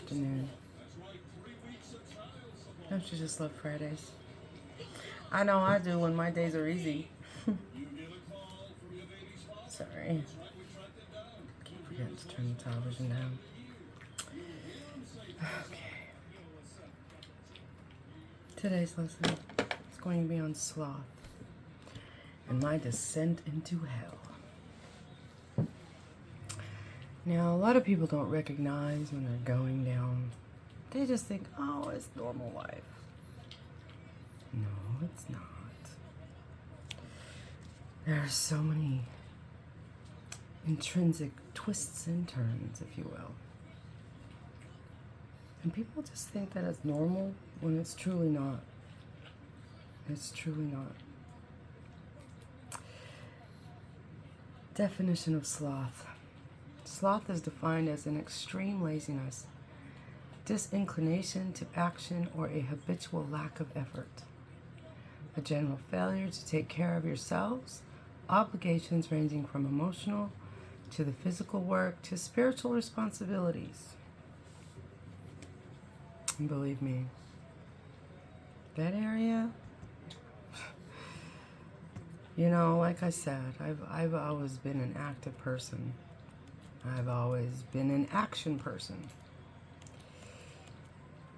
afternoon. Don't you just love Fridays? I know I do when my days are easy. Sorry. Keep forgetting to turn the television down. Okay. Today's lesson is going to be on sloth and my descent into hell. Now, a lot of people don't recognize when they're going down. They just think, oh, it's normal life. No, it's not. There are so many intrinsic twists and turns, if you will. And people just think that it's normal when it's truly not. It's truly not. Definition of sloth. Sloth is defined as an extreme laziness, disinclination to action, or a habitual lack of effort. A general failure to take care of yourselves, obligations ranging from emotional to the physical work to spiritual responsibilities. And believe me, that area, you know, like I said, I've always been an active person. I've always been an action person.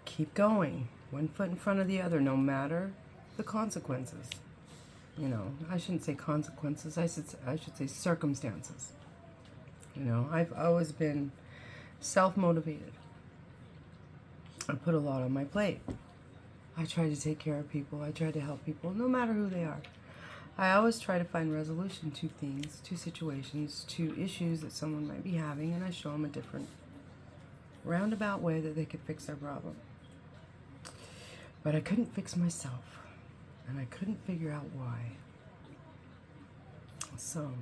Keep going, one foot in front of the other, no matter the consequences. You know, I shouldn't say consequences, I should say circumstances. You know, I've always been self-motivated. I put a lot on my plate. I try to take care of people. I try to help people, no matter who they are. I always try to find resolution to things, to situations, to issues that someone might be having, and I show them a different roundabout way that they could fix their problem. But I couldn't fix myself, and I couldn't figure out why. So,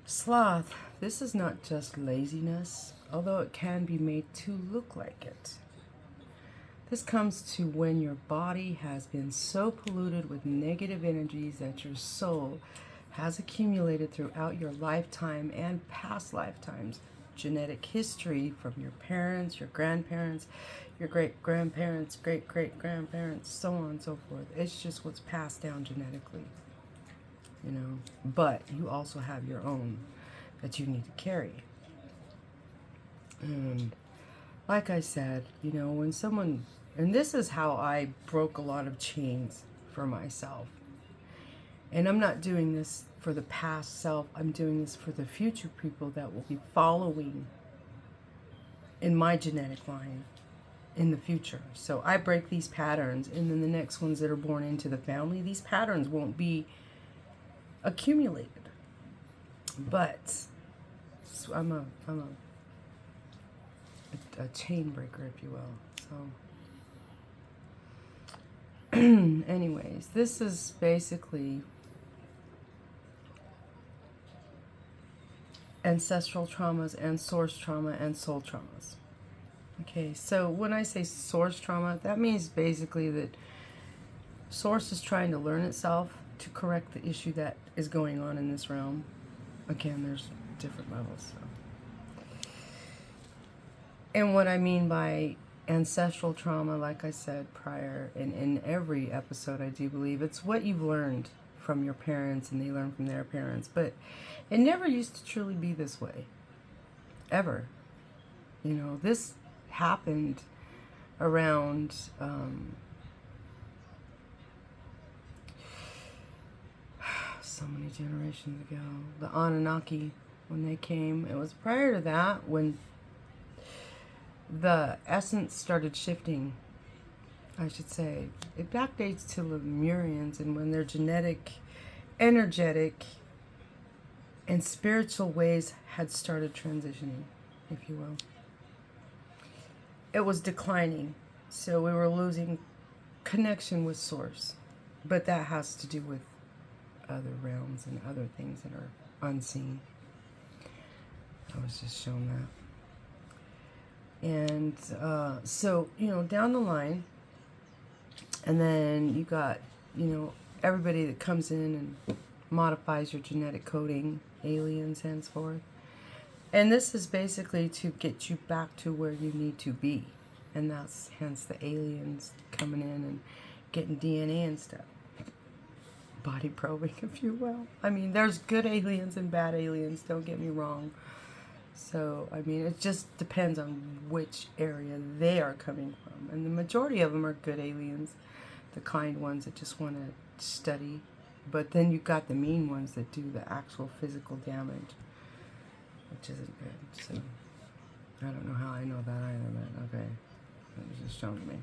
sloth, this is not just laziness, although it can be made to look like it. This comes to when your body has been so polluted with negative energies that your soul has accumulated throughout your lifetime and past lifetimes. Genetic history from your parents, your grandparents, your great-grandparents, great-great-grandparents, so on and so forth. It's just what's passed down genetically, you know. But you also have your own that you need to carry. And like I said, you know, when someone, and this is how I broke a lot of chains for myself. And I'm not doing this for the past self. I'm doing this for the future people that will be following in my genetic line in the future. So I break these patterns, and then the next ones that are born into the family, these patterns won't be accumulated. But so I'm a chain breaker, if you will. So anyways, this is basically ancestral traumas and source trauma and soul traumas. Okay, so when I say source trauma, that means basically that source is trying to learn itself to correct the issue that is going on in this realm. Again, there's different levels. So. And what I mean by ancestral trauma, like I said prior, and in every episode I do believe, it's what you've learned from your parents and they learn from their parents. But it never used to truly be this way. Ever. You know, this happened around so many generations ago. The Anunnaki, when they came, it was prior to that when the essence started shifting, I should say. It backdates to the Lemurians, and when their genetic, energetic, and spiritual ways had started transitioning, if you will. It was declining, so we were losing connection with Source. But that has to do with other realms and other things that are unseen. I was just shown that. And so, you know, down the line, and then you got, you know, everybody that comes in and modifies your genetic coding, aliens henceforth. And this is basically to get you back to where you need to be. And that's hence the aliens coming in and getting DNA and stuff. Body probing, if you will. I mean, there's good aliens and bad aliens, don't get me wrong. So, I mean, it just depends on which area they are coming from. And the majority of them are good aliens, the kind ones that just want to study. But then you got the mean ones that do the actual physical damage, which isn't good. So, I don't know how I know that either, but okay. It was just shown to me.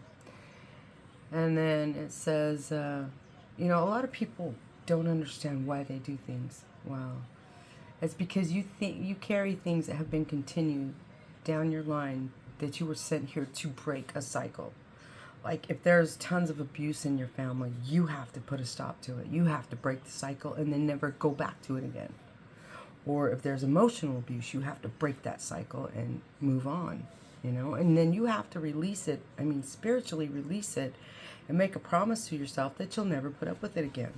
And then it says, you know, a lot of people don't understand why they do things. Wow. It's because you think you carry things that have been continued down your line, that you were sent here to break a cycle. Like if there's tons of abuse in your family, you have to put a stop to it. You have to break the cycle and then never go back to it again. Or if there's emotional abuse, you have to break that cycle and move on, you know? And then you have to release it, I mean spiritually release it, and make a promise to yourself that you'll never put up with it again.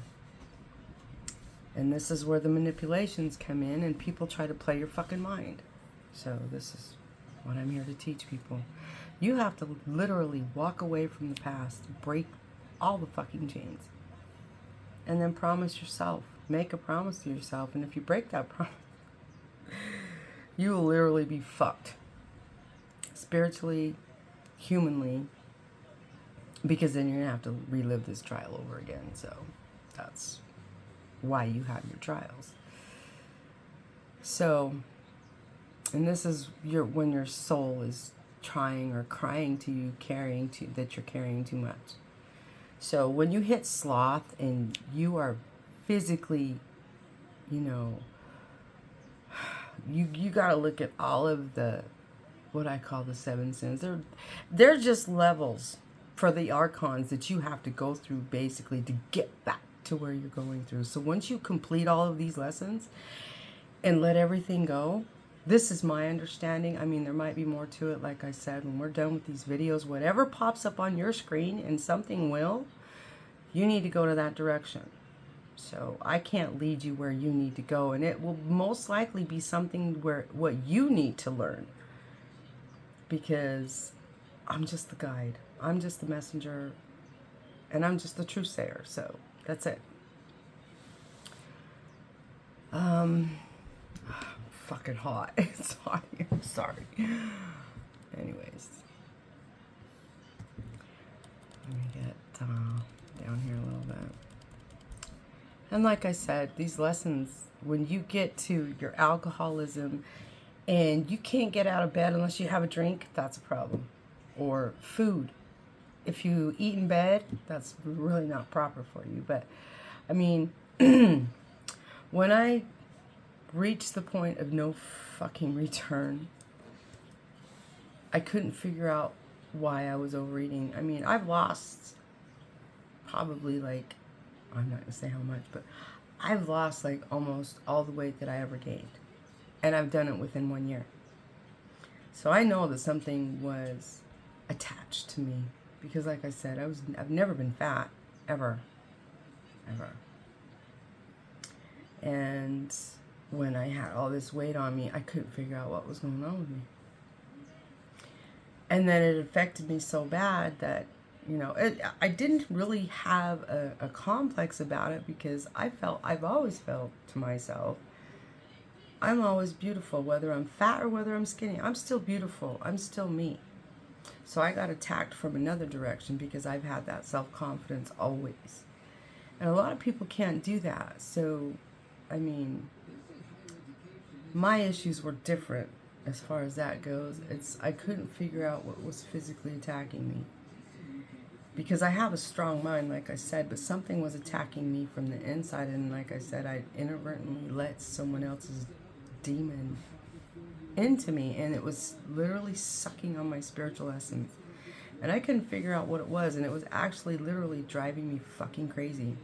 And this is where the manipulations come in and people try to play your fucking mind. So this is what I'm here to teach people. You have to literally walk away from the past, break all the fucking chains, and then promise yourself. Make a promise to yourself. And if you break that promise, you will literally be fucked. Spiritually, humanly, because then you're going to have to relive this trial over again. So that's why you have your trials. So, and this is when your soul is trying or crying to you, that you're carrying too much. So when you hit sloth and you are physically, you know, you got to look at all of the, what I call the 7 sins. They're just levels for the archons that you have to go through basically to get back to where you're going through. So once you complete all of these lessons and let everything go, this is my understanding. I mean, there might be more to it. Like I said, when we're done with these videos, whatever pops up on your screen, and something will, you need to go to that direction. So I can't lead you where you need to go, and it will most likely be something where what you need to learn, because I'm just the guide. I'm just the messenger, and I'm just the truth sayer. So that's it. Fucking hot. It's hot here. I'm sorry. Anyways, let me get down here a little bit. And like I said, these lessons, when you get to your alcoholism and you can't get out of bed unless you have a drink, that's a problem. Or food. If you eat in bed, that's really not proper for you. But, I mean, when I reached the point of no fucking return, I couldn't figure out why I was overeating. I mean, I've lost probably like, I'm not going to say how much, but I've lost like almost all the weight that I ever gained. And I've done it within 1 year. So I know that something was attached to me. Because like I said, I've never been fat, ever. And when I had all this weight on me, I couldn't figure out what was going on with me. And then it affected me so bad that, you know, I didn't really have a complex about it, because I've always felt to myself, I'm always beautiful, whether I'm fat or whether I'm skinny. I'm still beautiful. I'm still me. So I got attacked from another direction because I've had that self-confidence always. And a lot of people can't do that. So, I mean, my issues were different as far as that goes. I couldn't figure out what was physically attacking me. Because I have a strong mind, like I said, but something was attacking me from the inside. And like I said, I inadvertently let someone else's demon into me, and it was literally sucking on my spiritual essence, and I couldn't figure out what it was, and it was actually literally driving me fucking crazy,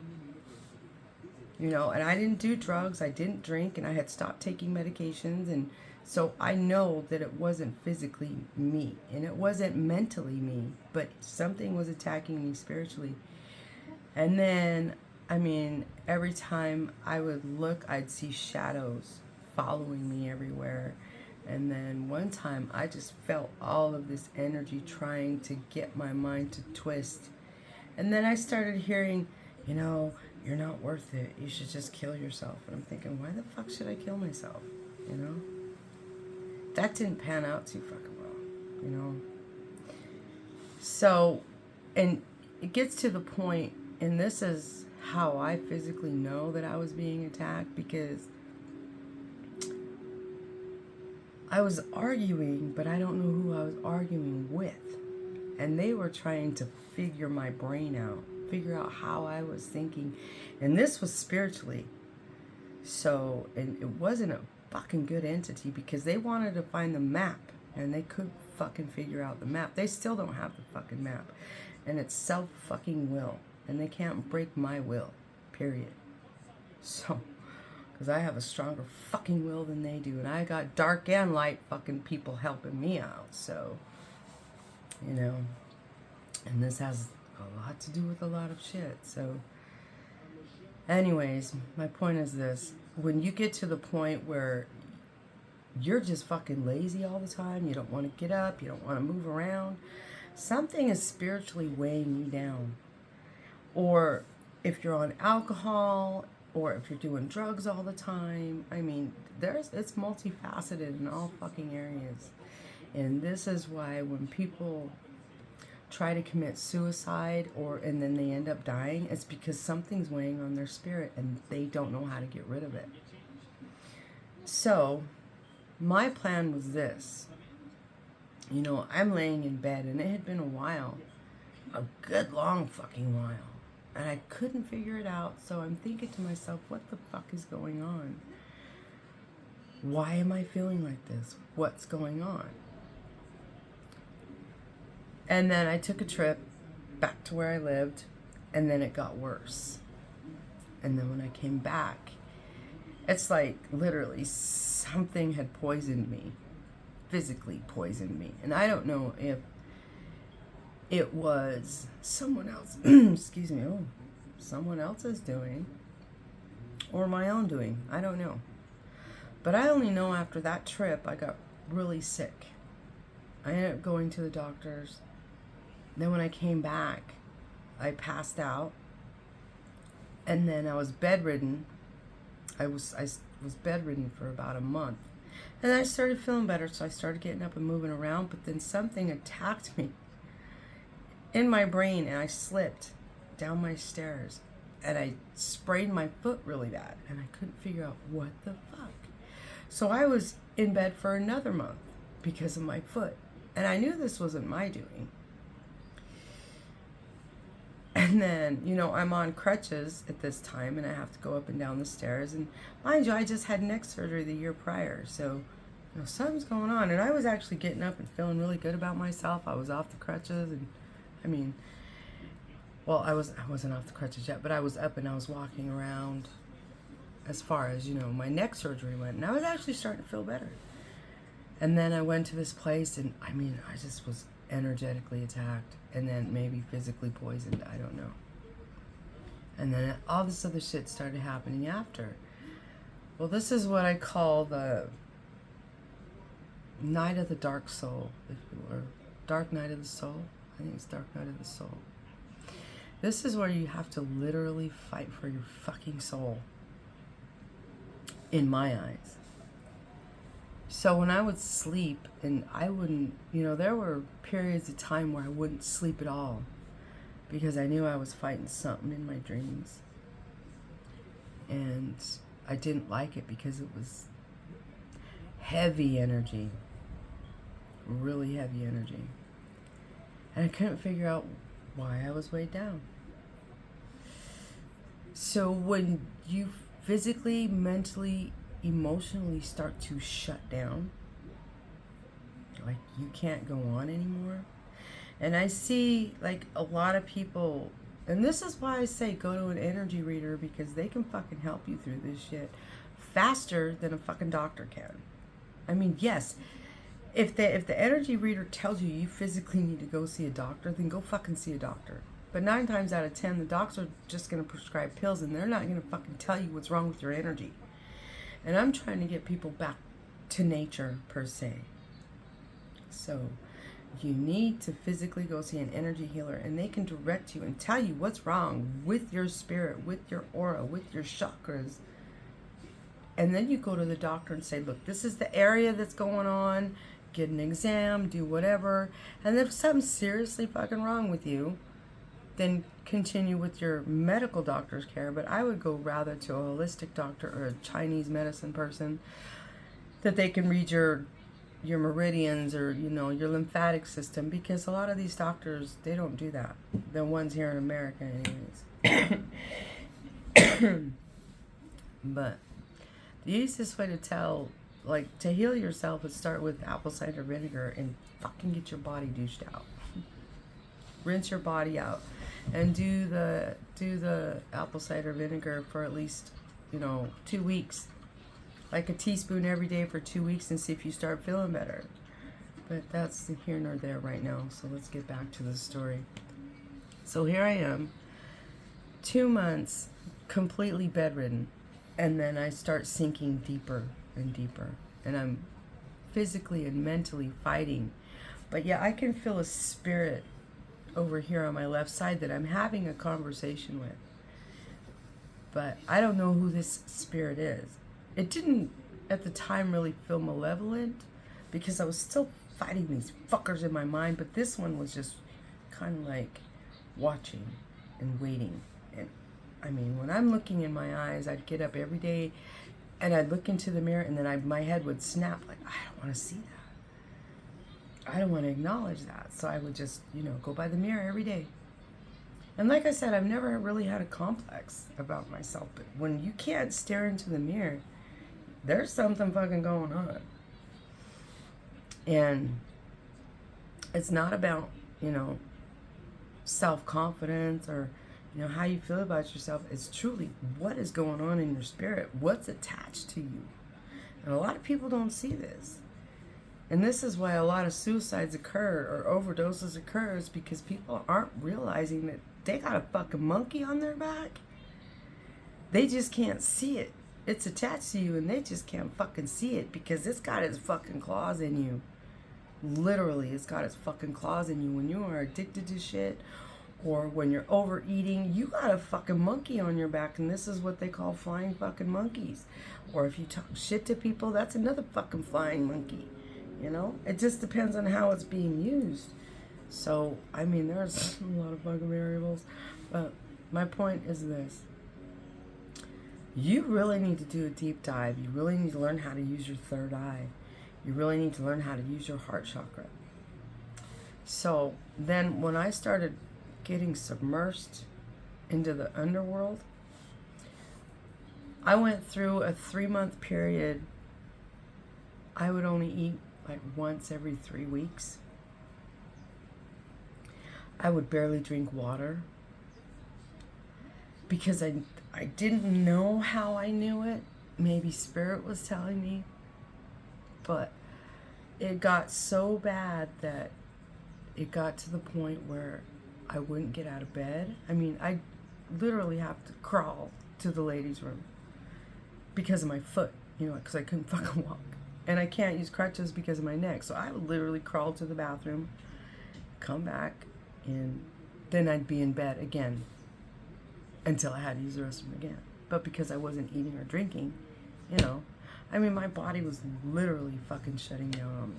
you know. And I didn't do drugs, I didn't drink, and I had stopped taking medications, and so I know that it wasn't physically me, and it wasn't mentally me, but something was attacking me spiritually. And then, I mean, every time I would look, I'd see shadows following me everywhere. And then one time I just felt all of this energy trying to get my mind to twist. And then I started hearing, you know, you're not worth it. You should just kill yourself. And I'm thinking, why the fuck should I kill myself? You know? That didn't pan out too fucking well, you know? So, and it gets to the point, and this is how I physically know that I was being attacked, because I was arguing, but I don't know who I was arguing with. And they were trying to figure my brain out, figure out how I was thinking. And this was spiritually. So, and it wasn't a fucking good entity, because they wanted to find the map, and they couldn't fucking figure out the map. They still don't have the fucking map. And it's self-fucking-will. And they can't break my will, period. So, because I have a stronger fucking will than they do. And I got dark and light fucking people helping me out. So, you know. And this has a lot to do with a lot of shit. So, anyways, my point is this. When you get to the point where you're just fucking lazy all the time, you don't want to get up, you don't want to move around, something is spiritually weighing you down. Or if you're on alcohol, or if you're doing drugs all the time, I mean, it's multifaceted in all fucking areas. And this is why when people try to commit suicide, and then they end up dying, it's because something's weighing on their spirit and they don't know how to get rid of it. So my plan was this. You know, I'm laying in bed, and it had been a while, a good long fucking while, and I couldn't figure it out. So I'm thinking to myself, what the fuck is going on? Why am I feeling like this? What's going on? And then I took a trip back to where I lived, and then it got worse. And then when I came back, it's like literally something had poisoned me, physically poisoned me. And I don't know if it was someone else, excuse me, someone else's doing, or my own doing. I don't know. But I only know after that trip, I got really sick. I ended up going to the doctors. Then when I came back, I passed out, and then I was bedridden. I was bedridden for about a month, and I started feeling better, so I started getting up and moving around. But then something attacked me in my brain, and I slipped down my stairs, and I sprayed my foot really bad, and I couldn't figure out what the fuck. So I was in bed for another month because of my foot, and I knew this wasn't my doing. And then, you know, I'm on crutches at this time, and I have to go up and down the stairs. And mind you, I just had neck surgery the year prior. So, you know, something's going on. And I was actually getting up and feeling really good about myself. I was off the crutches. And, I mean, well, I wasn't off the crutches yet, but I was up and I was walking around as far as, you know, my neck surgery went. And I was actually starting to feel better. And then I went to this place, and, I mean, I just was energetically attacked, and then maybe physically poisoned, I don't know. And then all this other shit started happening after. Well, this is what I call the night of the dark soul, or dark night of the soul. I think it's dark night of the soul. This is where you have to literally fight for your fucking soul, in my eyes. So when I would sleep, and I wouldn't, you know, there were periods of time where I wouldn't sleep at all, because I knew I was fighting something in my dreams. And I didn't like it because it was heavy energy, really heavy energy. And I couldn't figure out why I was weighed down. So when you physically, mentally, emotionally start to shut down, like you can't go on anymore. And I see like a lot of people, and this is why I say go to an energy reader, because they can fucking help you through this shit faster than a fucking doctor can. I mean, yes, if the energy reader tells you you physically need to go see a doctor, then go fucking see a doctor. But 9 times out of 10, the docs are just going to prescribe pills, and they're not going to fucking tell you what's wrong with your energy. And I'm trying to get people back to nature per se. So you need to physically go see an energy healer, and they can direct you and tell you what's wrong with your spirit, with your aura, with your chakras. And then you go to the doctor and say, look, this is the area that's going on. Get an exam, do whatever. And if something's seriously fucking wrong with you, then continue with your medical doctor's care. But I would go rather to a holistic doctor or a Chinese medicine person, that they can read your meridians or, you know, your lymphatic system, because a lot of these doctors, they don't do that. The ones here in America anyways. But the easiest way to tell, like, to heal yourself is start with apple cider vinegar and fucking get your body douched out. Rinse your body out and do the apple cider vinegar for at least, you know, 2 weeks. Like a teaspoon every day for 2 weeks, and see if you start feeling better. But that's here nor there right now. So let's get back to the story. So here I am, 2 months completely bedridden, and then I start sinking deeper and deeper, and I'm physically and mentally fighting. But yeah, I can feel a spirit over here on my left side that I'm having a conversation with, but I don't know who this spirit is. It didn't at the time really feel malevolent, because I was still fighting these fuckers in my mind, but this one was just kind of like watching and waiting. And I mean, when I'm looking in my eyes, I'd get up every day and I'd look into the mirror, and then my head would snap, like, I don't want to see that. I don't want to acknowledge that. So I would just, you know, go by the mirror every day. And like I said, I've never really had a complex about myself, but when you can't stare into the mirror, there's something fucking going on. And it's not about, you know, self-confidence or, you know, how you feel about yourself. It's truly what is going on in your spirit, what's attached to you. And a lot of people don't see this. And this is why a lot of suicides occur or overdoses occur, is because people aren't realizing that they got a fucking monkey on their back. They just can't see it. It's attached to you, and they just can't fucking see it, because it's got its fucking claws in you. Literally, it's got its fucking claws in you. When you are addicted to shit, or when you're overeating, you got a fucking monkey on your back, and this is what they call flying fucking monkeys. Or if you talk shit to people, that's another fucking flying monkey. You know? It just depends on how it's being used. So, I mean, there's a lot of fucking variables. But my point is this. You really need to do a deep dive. You really need to learn how to use your third eye. You really need to learn how to use your heart chakra. So then when I started getting submersed into the underworld, I went through a 3-month period. I would only eat like once every 3 weeks. I would barely drink water, because I didn't know how I knew it. Maybe spirit was telling me. But it got so bad that it got to the point where I wouldn't get out of bed. I mean, I literally have to crawl to the ladies' room because of my foot, you know, because I couldn't fucking walk. And I can't use crutches because of my neck. So I would literally crawl to the bathroom, come back, and then I'd be in bed again until I had to use the restroom again. But because I wasn't eating or drinking, you know, I mean, my body was literally fucking shutting down on me.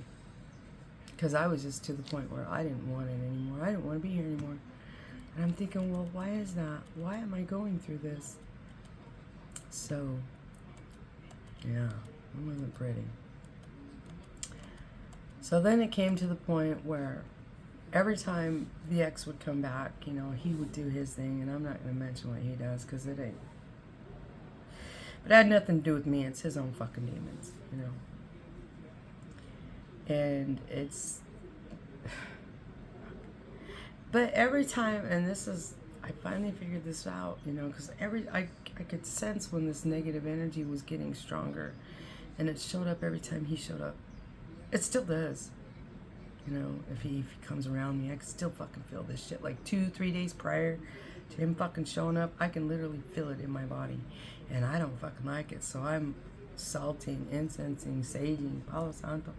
Because I was just to the point where I didn't want it anymore. I didn't want to be here anymore. And I'm thinking, well, why is that? Why am I going through this? So, yeah, it wasn't pretty. So then it came to the point where every time the ex would come back, you know, he would do his thing, and I'm not going to mention what he does, because it ain't. But it had nothing to do with me. It's his own fucking demons, you know. And it's... But every time, and this is... I finally figured this out, you know, because I could sense when this negative energy was getting stronger, and it showed up every time he showed up. It still does. You know, if he comes around me, I can still fucking feel this shit. Like 2-3 days prior to him fucking showing up, I can literally feel it in my body. And I don't fucking like it. So I'm salting, incensing, saging, Palo Santo,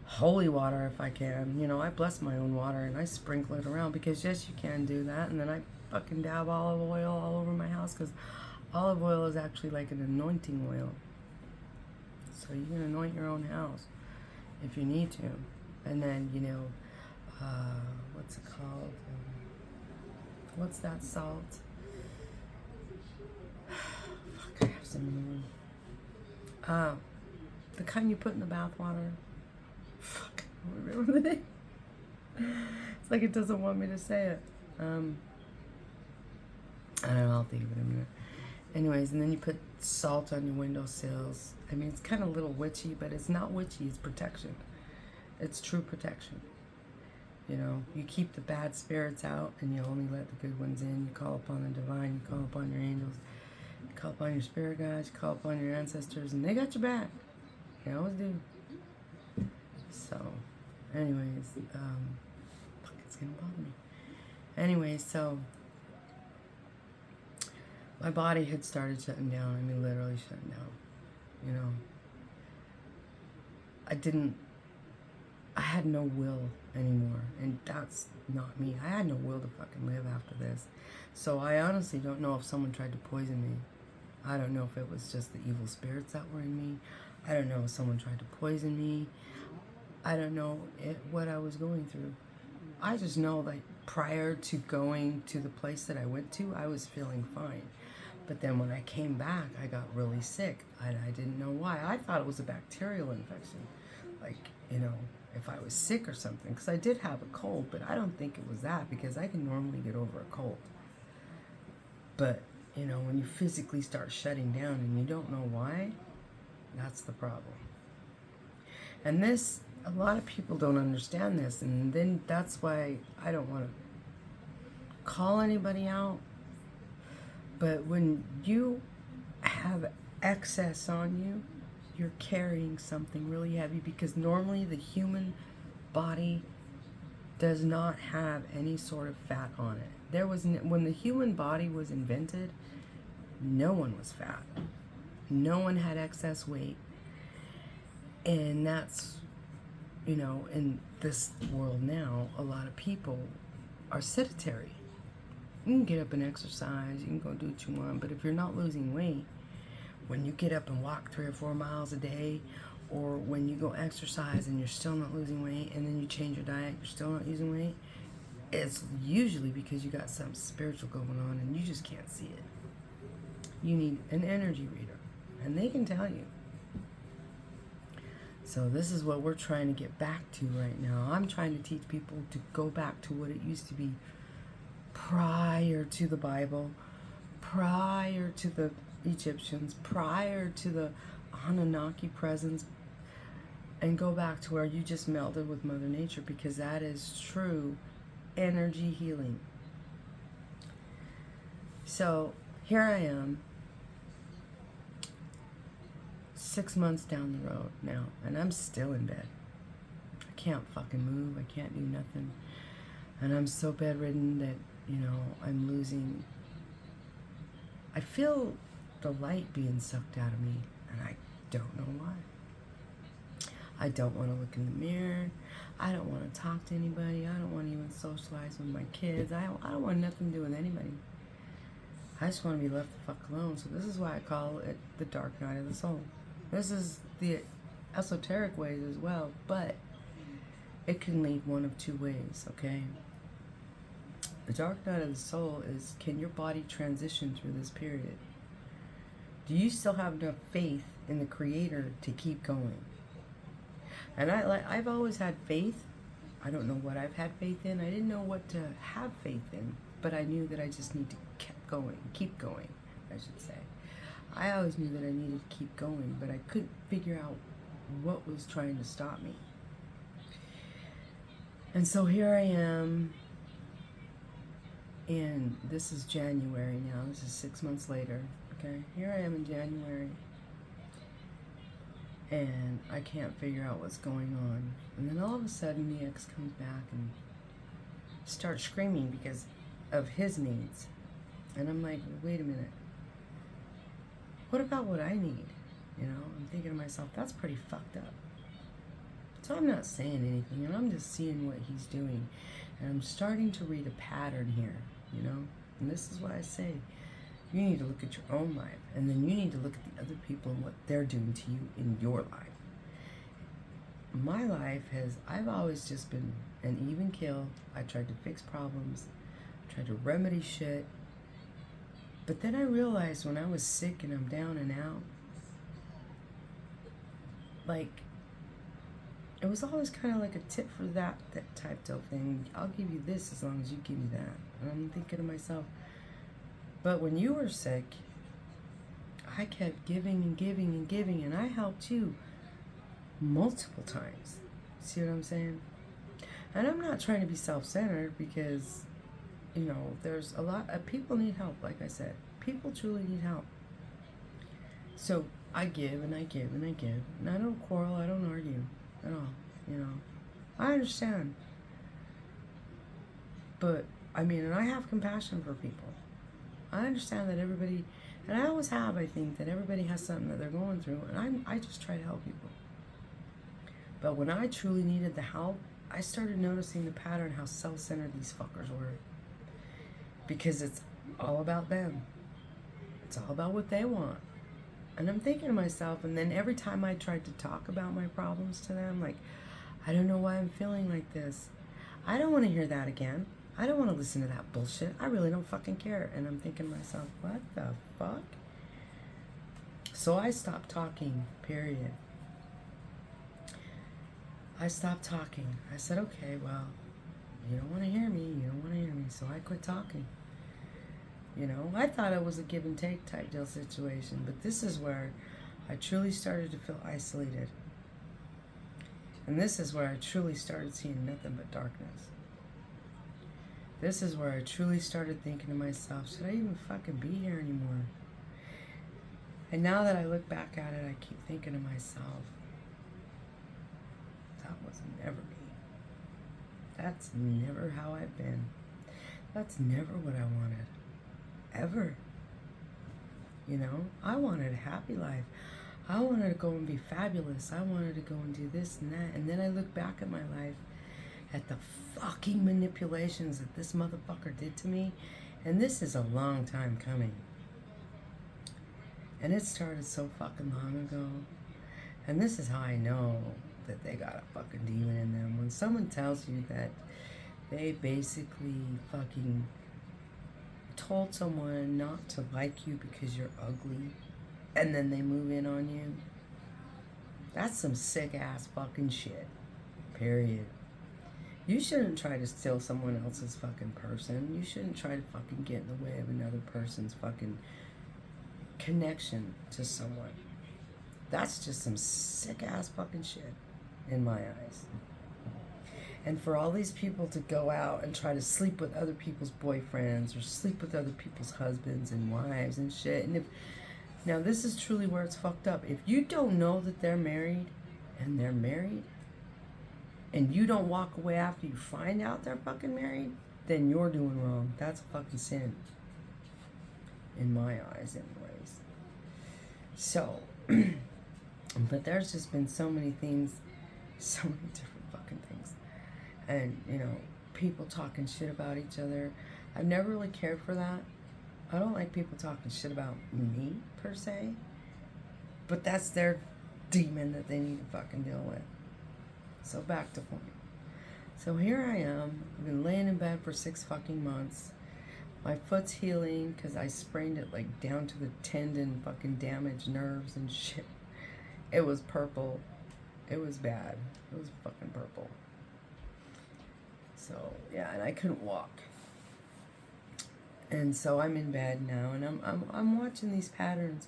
holy water if I can. You know, I bless my own water and I sprinkle it around because yes, you can do that. And then I fucking dab olive oil all over my house because olive oil is actually like an anointing oil. So you can anoint your own house if you need to. And then, you know, what's it called? What's that salt? Fuck, I have some in the room. The kind you put in the bath water. Fuck, I don't remember the name. It's like it doesn't want me to say it. I don't know, I'll think of it in a minute. Anyways, and then you put salt on your windowsills. I mean, it's kind of a little witchy, but it's not witchy, it's protection. It's true protection. You know, you keep the bad spirits out and you only let the good ones in. You call upon the divine, you call upon your angels, you call upon your spirit guides, you call upon your ancestors, and they got your back. They always do. So, anyways, fuck, it's gonna bother me. Anyways, so my body had started shutting down. I mean, literally shutting down. You know, I had no will anymore, and that's not me. I had no will to fucking live after this. So I honestly don't know if someone tried to poison me. I don't know if it was just the evil spirits that were in me. I don't know if someone tried to poison me. I don't know what I was going through. I just know that prior to going to the place that I went to, I was feeling fine. But then when I came back, I got really sick. I didn't know why. I thought it was a bacterial infection. Like, you know, if I was sick or something. Because I did have a cold, but I don't think it was that because I can normally get over a cold. But, you know, when you physically start shutting down and you don't know why, that's the problem. And this, a lot of people don't understand this. And then that's why I don't want to call anybody out. But when you have excess on you, you're carrying something really heavy because normally the human body does not have any sort of fat on it. There was when the human body was invented, no one was fat. No one had excess weight. And that's, you know, in this world now, a lot of people are sedentary. You can get up and exercise, you can go do what you want, but if you're not losing weight, when you get up and walk 3 or 4 miles a day, or when you go exercise and you're still not losing weight, and then you change your diet, you're still not losing weight, it's usually because you got something spiritual going on and you just can't see it. You need an energy reader, and they can tell you. So this is what we're trying to get back to right now. I'm trying to teach people to go back to what it used to be prior to the Bible, prior to the Egyptians, prior to the Anunnaki presence, and go back to where you just melded with Mother Nature, because that is true energy healing. So here I am, 6 months down the road now, and I'm still in bed. I can't fucking move, I can't do nothing, and I'm so bedridden that, you know, I'm losing, I feel the light being sucked out of me, and I don't know why. I don't want to look in the mirror. I don't want to talk to anybody. I don't want to even socialize with my kids. I don't want nothing to do with anybody. I just want to be left the fuck alone. So this is why I call it the dark night of the soul. This is the esoteric ways as well, but it can lead one of two ways, okay? The dark night of the soul is, can your body transition through this period? Do you still have enough faith in the Creator to keep going? And I've always had faith. I don't know what I've had faith in. I didn't know what to have faith in, but I knew that I just need to keep going, I should say. I always knew that I needed to keep going, but I couldn't figure out what was trying to stop me. And so here I am, and this is January now. This is 6 months later, okay? Here I am in January, and I can't figure out what's going on. And then all of a sudden, the ex comes back and starts screaming because of his needs. And I'm like, wait a minute. What about what I need? You know, I'm thinking to myself, that's pretty fucked up. So I'm not saying anything, and I'm just seeing what he's doing. And I'm starting to read a pattern here, you know? And this is what I say. You need to look at your own life, and then you need to look at the other people and what they're doing to you in your life. My life I've always just been an even kill. I tried to fix problems, tried to remedy shit. But then I realized when I was sick and I'm down and out, like, it was always kind of like a tip for that type of thing. I'll give you this as long as you give me that. And I'm thinking to myself, but when you were sick, I kept giving and giving and giving, and I helped you multiple times. See what I'm saying? And I'm not trying to be self-centered because, you know, there's a lot of people need help, like I said. People truly need help. So I give and I give and I give. And I don't quarrel, I don't argue at all, you know. I understand. But, I mean, and I have compassion for people. I understand that everybody, and I always have, I think, that everybody has something that they're going through, and I just try to help people. But when I truly needed the help, I started noticing the pattern, how self-centered these fuckers were. Because it's all about them. It's all about what they want. And I'm thinking to myself, and then every time I tried to talk about my problems to them, like, I don't know why I'm feeling like this. I don't want to hear that again. I don't want to listen to that bullshit. I really don't fucking care. And I'm thinking to myself, what the fuck? So I stopped talking, period. I stopped talking. I said, okay, well, you don't want to hear me. You don't want to hear me. So I quit talking. You know, I thought it was a give and take type deal situation, but this is where I truly started to feel isolated. And this is where I truly started seeing nothing but darkness. This is where I truly started thinking to myself, should I even fucking be here anymore? And now that I look back at it, I keep thinking to myself, that was never me. That's never how I've been. That's never what I wanted. Ever. You know, I wanted a happy life. I wanted to go and be fabulous. I wanted to go and do this and that. And then I look back at my life, at the fucking manipulations that this motherfucker did to me. And this is a long time coming. And it started so fucking long ago. And this is how I know that they got a fucking demon in them. When someone tells you that they basically fucking told someone not to like you because you're ugly, and then they move in on you, that's some sick ass fucking shit. Period. You shouldn't try to steal someone else's fucking person. You shouldn't try to fucking get in the way of another person's fucking connection to someone. That's just some sick ass fucking shit in my eyes. And for all these people to go out and try to sleep with other people's boyfriends or sleep with other people's husbands and wives and shit. And if, now this is truly where it's fucked up. If you don't know that they're married and they're married, and you don't walk away after you find out they're fucking married, then you're doing wrong. That's a fucking sin. In my eyes, anyways. So, but there's just been so many things, so many different fucking things. And, you know, people talking shit about each other. I've never really cared for that. I don't like people talking shit about me, per se. But that's their demon that they need to fucking deal with. So back to point. So here I am. I've been laying in bed for 6 fucking months. My foot's healing because I sprained it like down to the tendon, fucking damaged nerves and shit. It was purple. It was bad. It was fucking purple. So yeah, and I couldn't walk. And so I'm in bed now, and I'm watching these patterns,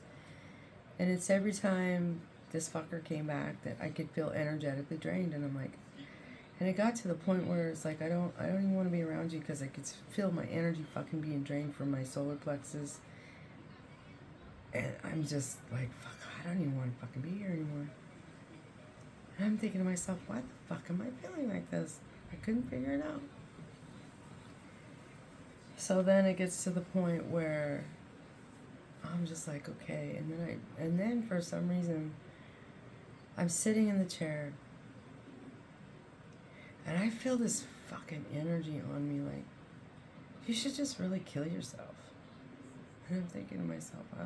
and it's every time this fucker came back that I could feel energetically drained, and I'm like, and it got to the point where it's like I don't even want to be around you because I could feel my energy fucking being drained from my solar plexus, and I'm just like, fuck, I don't even want to fucking be here anymore. And I'm thinking to myself, why the fuck am I feeling like this? I couldn't figure it out. So then it gets to the point where I'm just like, okay. And then for some reason, I'm sitting in the chair, and I feel this fucking energy on me, like, you should just really kill yourself. And I'm thinking to myself, I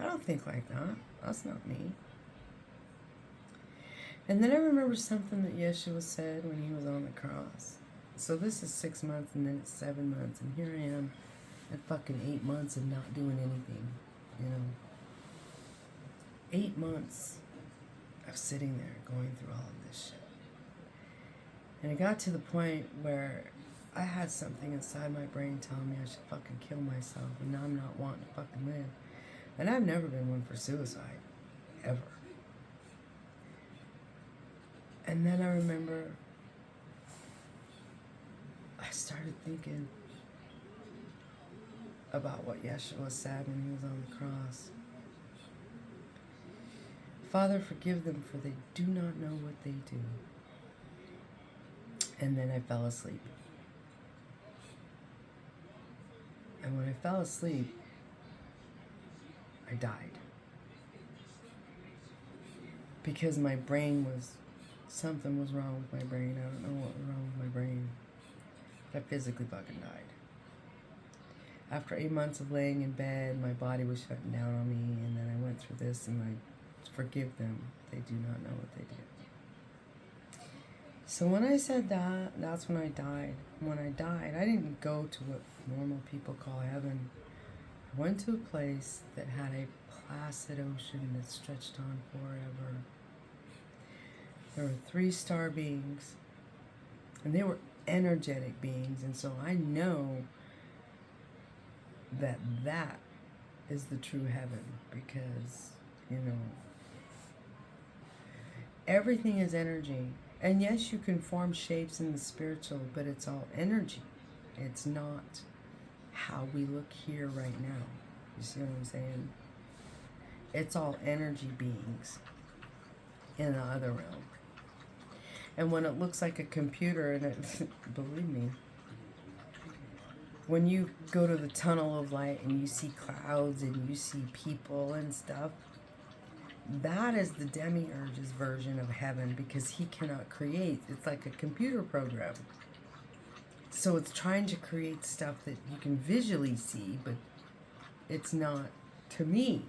don't think like that. That's not me. And then I remember something that Yeshua said when he was on the cross. So this is 6 months, and then it's 7 months, and here I am at fucking 8 months of not doing anything, 8 months of sitting there going through all of this shit. And it got to the point where I had something inside my brain telling me I should fucking kill myself, and now I'm not wanting to fucking live. And I've never been one for suicide, ever. And then I remember I started thinking about what Yeshua said when he was on the cross. Father, forgive them, for they do not know what they do. And then I fell asleep. And when I fell asleep, I died. Because my brain something was wrong with my brain. I don't know what was wrong with my brain. But I physically fucking died. After 8 months of laying in bed, my body was shutting down on me, and then I went through this, and I forgive them. They do not know what they do. So when I said that, that's when I died. When I died, I didn't go to what normal people call heaven. I went to a place that had a placid ocean that stretched on forever. There were 3 star beings, and they were energetic beings, and so I know that is the true heaven, because, everything is energy. And yes, you can form shapes in the spiritual, but it's all energy. It's not how we look here right now. You see what I'm saying? It's all energy beings in the other realm. And when it looks like a computer, and believe me, when you go to the tunnel of light and you see clouds and you see people and stuff, that is the demiurge's version of heaven, because he cannot create. It's like a computer program. So it's trying to create stuff that you can visually see, but it's not, to me,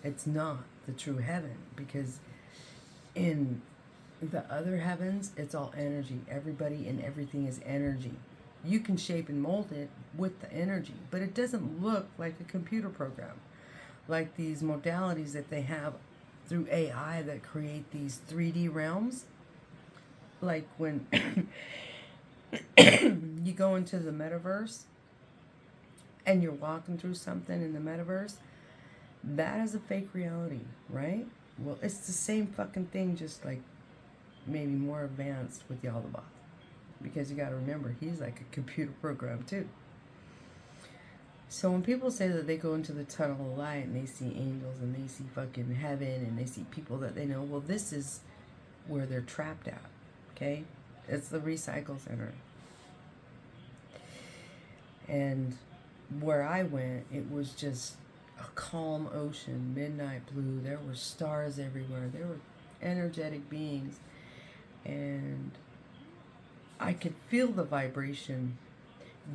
it's not the true heaven, because in the other heavens, it's all energy. Everybody and everything is energy. You can shape and mold it with the energy, but it doesn't look like a computer program. Like these modalities that they have through AI that create these 3D realms. Like when you go into the metaverse and you're walking through something in the metaverse, that is a fake reality, right? Well, it's the same fucking thing, just like maybe more advanced with Yaldabaoth. Because you got to remember, he's like a computer program too. So when people say that they go into the tunnel of light and they see angels and they see fucking heaven and they see people that they know, well, this is where they're trapped at, okay? It's the recycle center. And where I went, it was just a calm ocean, midnight blue. There were stars everywhere. There were energetic beings. And I could feel the vibration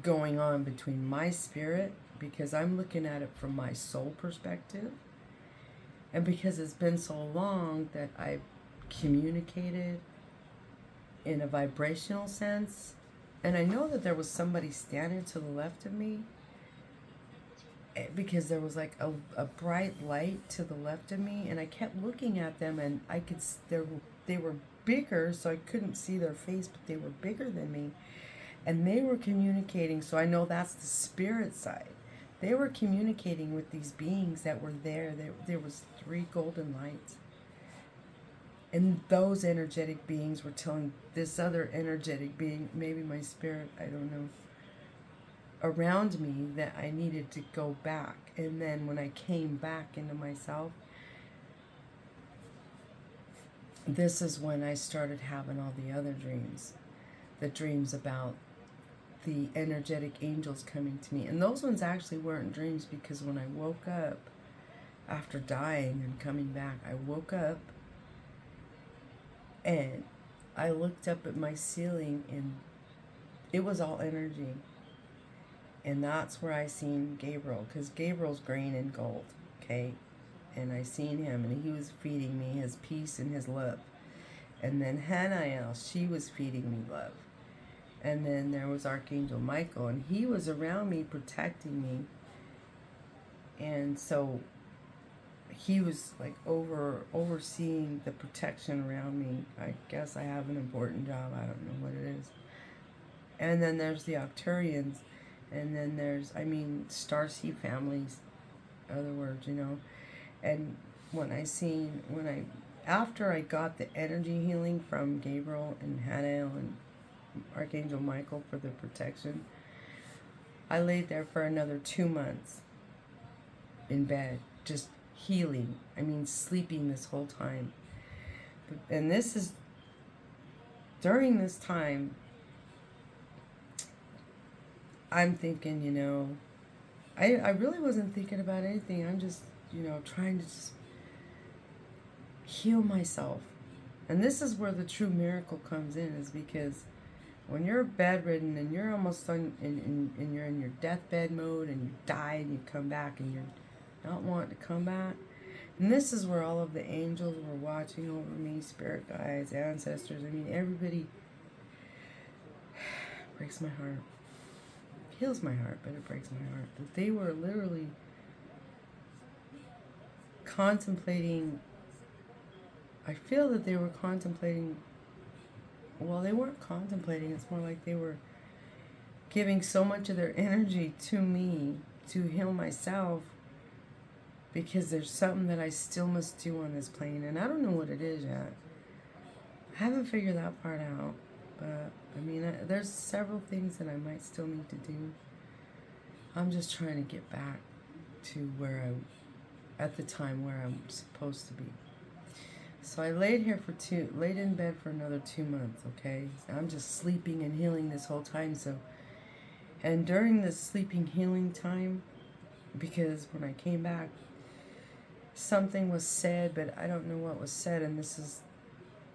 going on between my spirit, because I'm looking at it from my soul perspective, and because it's been so long that I've communicated in a vibrational sense. And I know that there was somebody standing to the left of me, because there was like a bright light to the left of me, and I kept looking at them, and they were bigger, so I couldn't see their face, but they were bigger than me. And they were communicating, so I know that's the spirit side. They were communicating with these beings that were there. There was 3 golden lights. And those energetic beings were telling this other energetic being, maybe my spirit, I don't know, around me, that I needed to go back. And then when I came back into myself, this is when I started having all the other dreams. The dreams about the energetic angels coming to me. And those ones actually weren't dreams, because when I woke up after dying and coming back, I woke up and I looked up at my ceiling and it was all energy. And that's where I seen Gabriel, because Gabriel's green and gold, okay? And I seen him, and he was feeding me his peace and his love. And then Hanael, she was feeding me love. And then there was Archangel Michael, and he was around me, protecting me. And so he was like overseeing the protection around me. I guess I have an important job. I don't know what it is. And then there's the Octurians. And then there's, starseed families, other words, And after I got the energy healing from Gabriel and Hanael and Archangel Michael for the protection, I laid there for another 2 months in bed, just healing. Sleeping this whole time. And this is, during this time, I'm thinking, I really wasn't thinking about anything. I'm just, trying to just heal myself. And this is where the true miracle comes in, is because when you're bedridden and you're almost and you're in your deathbed mode and you die and you come back and you're not wanting to come back. And this is where all of the angels were watching over me, spirit guides, ancestors. Everybody. Breaks my heart. Heals my heart, but it breaks my heart. That they were literally contemplating. I feel that they were contemplating. Well, they weren't contemplating. It's more like they were giving so much of their energy to me to heal myself, because there's something that I still must do on this plane, and I don't know what it is yet. I haven't figured that part out, but there's several things that I might still need to do. I'm just trying to get back to at the time where I'm supposed to be. So I laid in bed for another 2 months, okay? I'm just sleeping and healing this whole time. And during this sleeping healing time, because when I came back, something was said, but I don't know what was said, and this is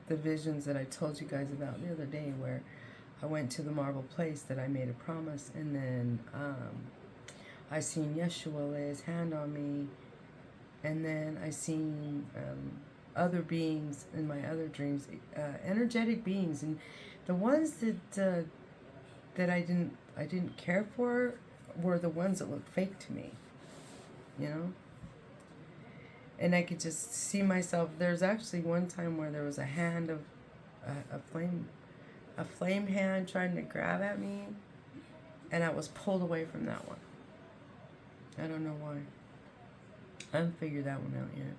the visions that I told you guys about the other day, where I went to the marble place that I made a promise, and then I seen Yeshua lay his hand on me, and then I seen other beings in my other dreams, energetic beings, and the ones that I didn't care for were the ones that looked fake to me, And I could just see myself. There's actually one time where there was a hand of a flame hand trying to grab at me, and I was pulled away from that one. I don't know why. I haven't figured that one out yet.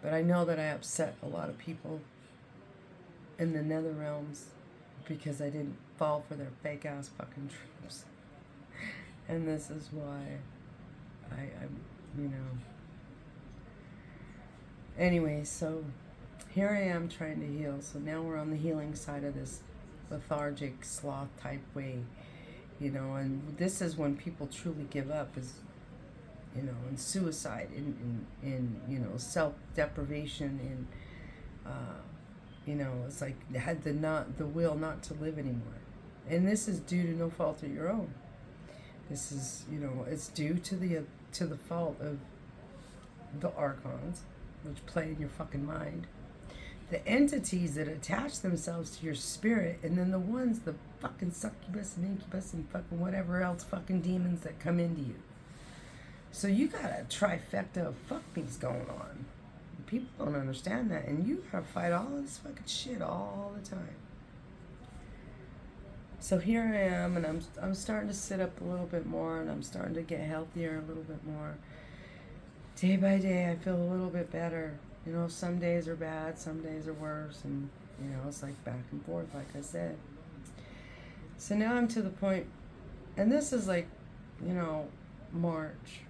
But I know that I upset a lot of people in the nether realms because I didn't fall for their fake ass fucking dreams. And this is why I'm. Anyway, so here I am trying to heal. So now we're on the healing side of this lethargic sloth type way, and this is when people truly give up, is, in suicide, in self-deprivation, it's like they had the will not to live anymore. And this is due to no fault of your own. This is, it's due to the fault of the archons, which play in your fucking mind, the entities that attach themselves to your spirit, and then the fucking succubus and incubus and fucking whatever else fucking demons that come into you. So you got a trifecta of fuckings going on. People don't understand that, and you gotta fight all this fucking shit all the time. So here I am, and I'm starting to sit up a little bit more, and I'm starting to get healthier a little bit more. Day by day, I feel a little bit better. Some days are bad, some days are worse, and, it's like back and forth, like I said. So now I'm to the point, and this is like, March,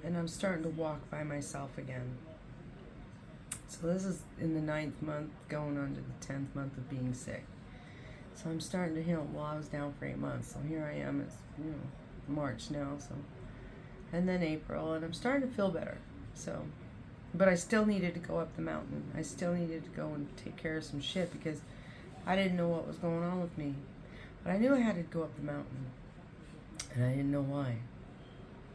and I'm starting to walk by myself again. So this is in the 9th month, going on to the 10th month of being sick. So I'm starting to heal. Well, I was down for 8 months, so here I am. It's March now, so, and then April, and I'm starting to feel better. So, but I still needed to go up the mountain. I still needed to go and take care of some shit because I didn't know what was going on with me. But I knew I had to go up the mountain, and I didn't know why.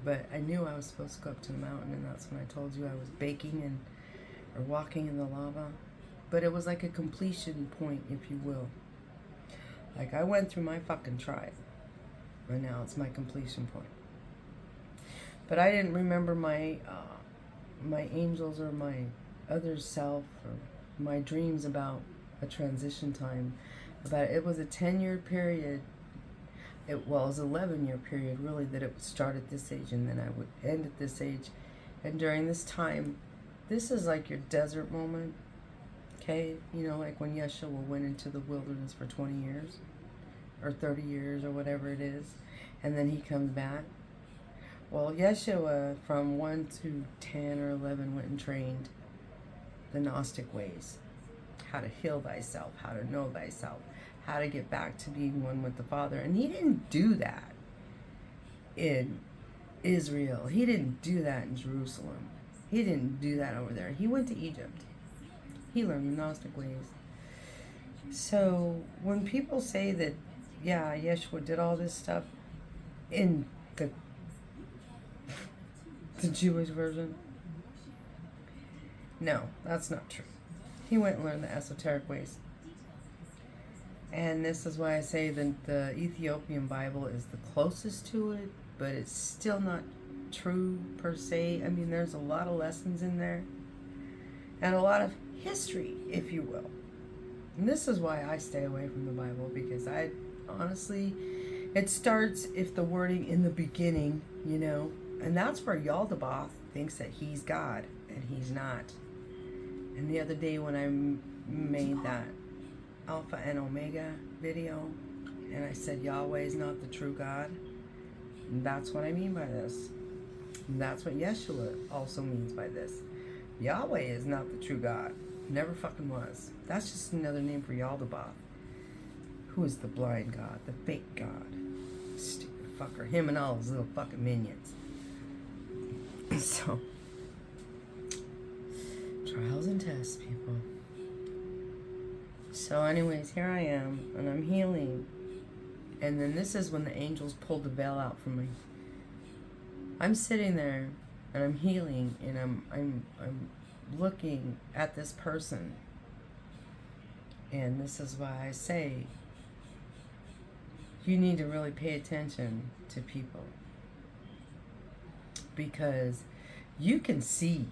But I knew I was supposed to go up to the mountain, and that's when I told you I was baking or walking in the lava. But it was like a completion point, if you will. Like, I went through my fucking tribe, and now it's my completion point. But I didn't remember my angels or my other self or my dreams about a transition time. It was a 10-year period. It was 11-year period, really, that it would start at this age and then I would end at this age. And during this time, this is like your desert moment, okay? Like when Yeshua went into the wilderness for 20 years or 30 years or whatever it is, and then he comes back. Well, Yeshua from 1 to 10 or 11 went and trained the Gnostic ways, how to heal thyself, how to know thyself, how to get back to being one with the Father. And he didn't do that in Israel. He didn't do that in Jerusalem. He didn't do that over there. He went to Egypt. He learned the Gnostic ways. So when people say that, yeah, Yeshua did all this stuff in the Jewish version, no, that's not true. He went and learned the esoteric ways. And this is why I say that the Ethiopian Bible is the closest to it, but it's still not true per se. I mean, there's a lot of lessons in there and a lot of history, if you will. And this is why I stay away from the Bible, because I honestly, it starts if the wording in the beginning, and that's where Yaldabaoth thinks that he's God, and he's not. And the other day when I made that Alpha and Omega video, and I said Yahweh is not the true God, that's what I mean by this. And that's what Yeshua also means by this. Yahweh is not the true God. Never fucking was. That's just another name for Yaldabaoth, who is the blind God, the fake God. Stupid fucker. Him and all his little fucking minions. So, trials and tests, people. So anyways, here I am, and I'm healing. And then this is when the angels pulled the veil out from me. I'm sitting there, and I'm healing, and I'm looking at this person. And this is why I say you need to really pay attention to people. Because you can see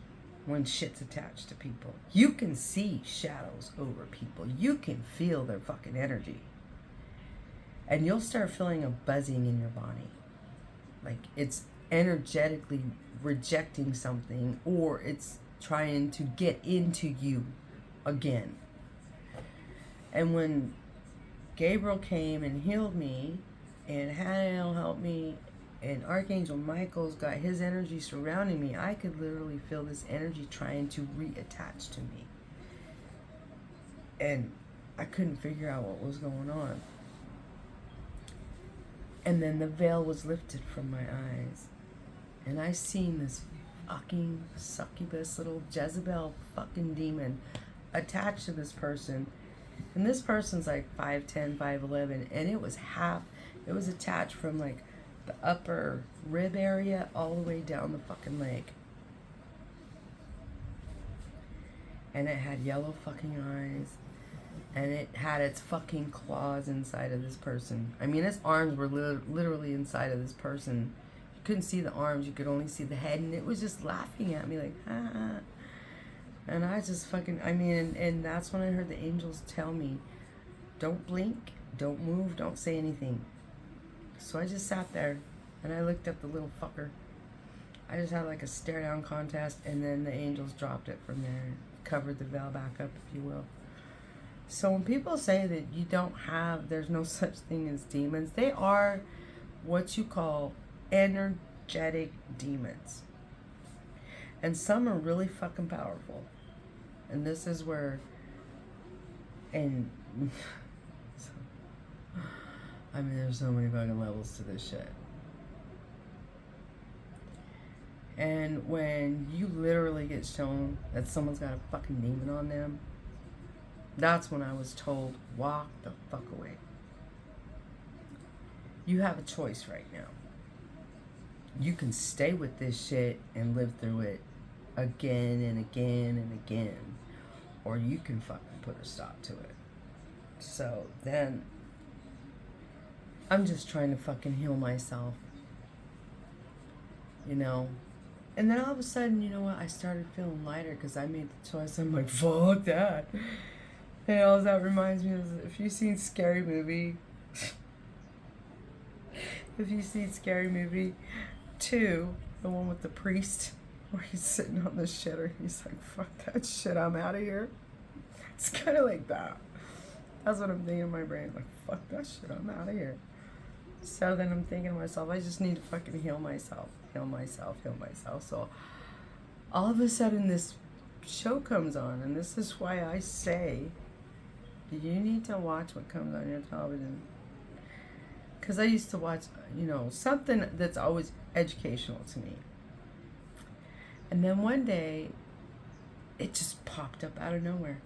when shit's attached to people. You can see shadows over people. You can feel their fucking energy. And you'll start feeling a buzzing in your body. Like it's energetically rejecting something, or it's trying to get into you again. And when Gabriel came and healed me, and Haniel helped me, and Archangel Michael's got his energy surrounding me, I could literally feel this energy trying to reattach to me. And I couldn't figure out what was going on. And then the veil was lifted from my eyes. And I seen this fucking succubus little Jezebel fucking demon attached to this person. And this person's like 5'10", 5'11", and it was attached from like the upper rib area all the way down the fucking leg. And it had yellow fucking eyes. And it had its fucking claws inside of this person. I mean, its arms were literally inside of this person. You couldn't see the arms, you could only see the head. And it was just laughing at me like, ah. And I just fucking, and that's when I heard the angels tell me, don't blink, don't move, don't say anything. So I just sat there and I looked at the little fucker. I just had like a stare down contest, and then the angels dropped it from there, covered the veil back up, if you will. So when people say that there's no such thing as demons, they are what you call energetic demons. And some are really fucking powerful. And this is where, and I mean, there's so many fucking levels to this shit. And when you literally get shown that someone's got a fucking demon on them, that's when I was told, walk the fuck away. You have a choice right now. You can stay with this shit and live through it again and again and again, or you can fucking put a stop to it. So then, I'm just trying to fucking heal myself, you know. And then all of a sudden, you know what, I started feeling lighter because I made the choice. I'm like, fuck that. And all that reminds me of, if you've seen Scary Movie, if you've seen Scary Movie 2, the one with the priest, where he's sitting on the shitter, he's like, fuck that shit, I'm out of here. It's kind of like that. That's what I'm thinking in my brain, like, fuck that shit, I'm out of here. So then I'm thinking to myself, I just need to fucking heal myself. So all of a sudden this show comes on, and this is why I say you need to watch what comes on your television. Because I used to watch, you know, something that's always educational to me. And then one day, it just popped up out of nowhere.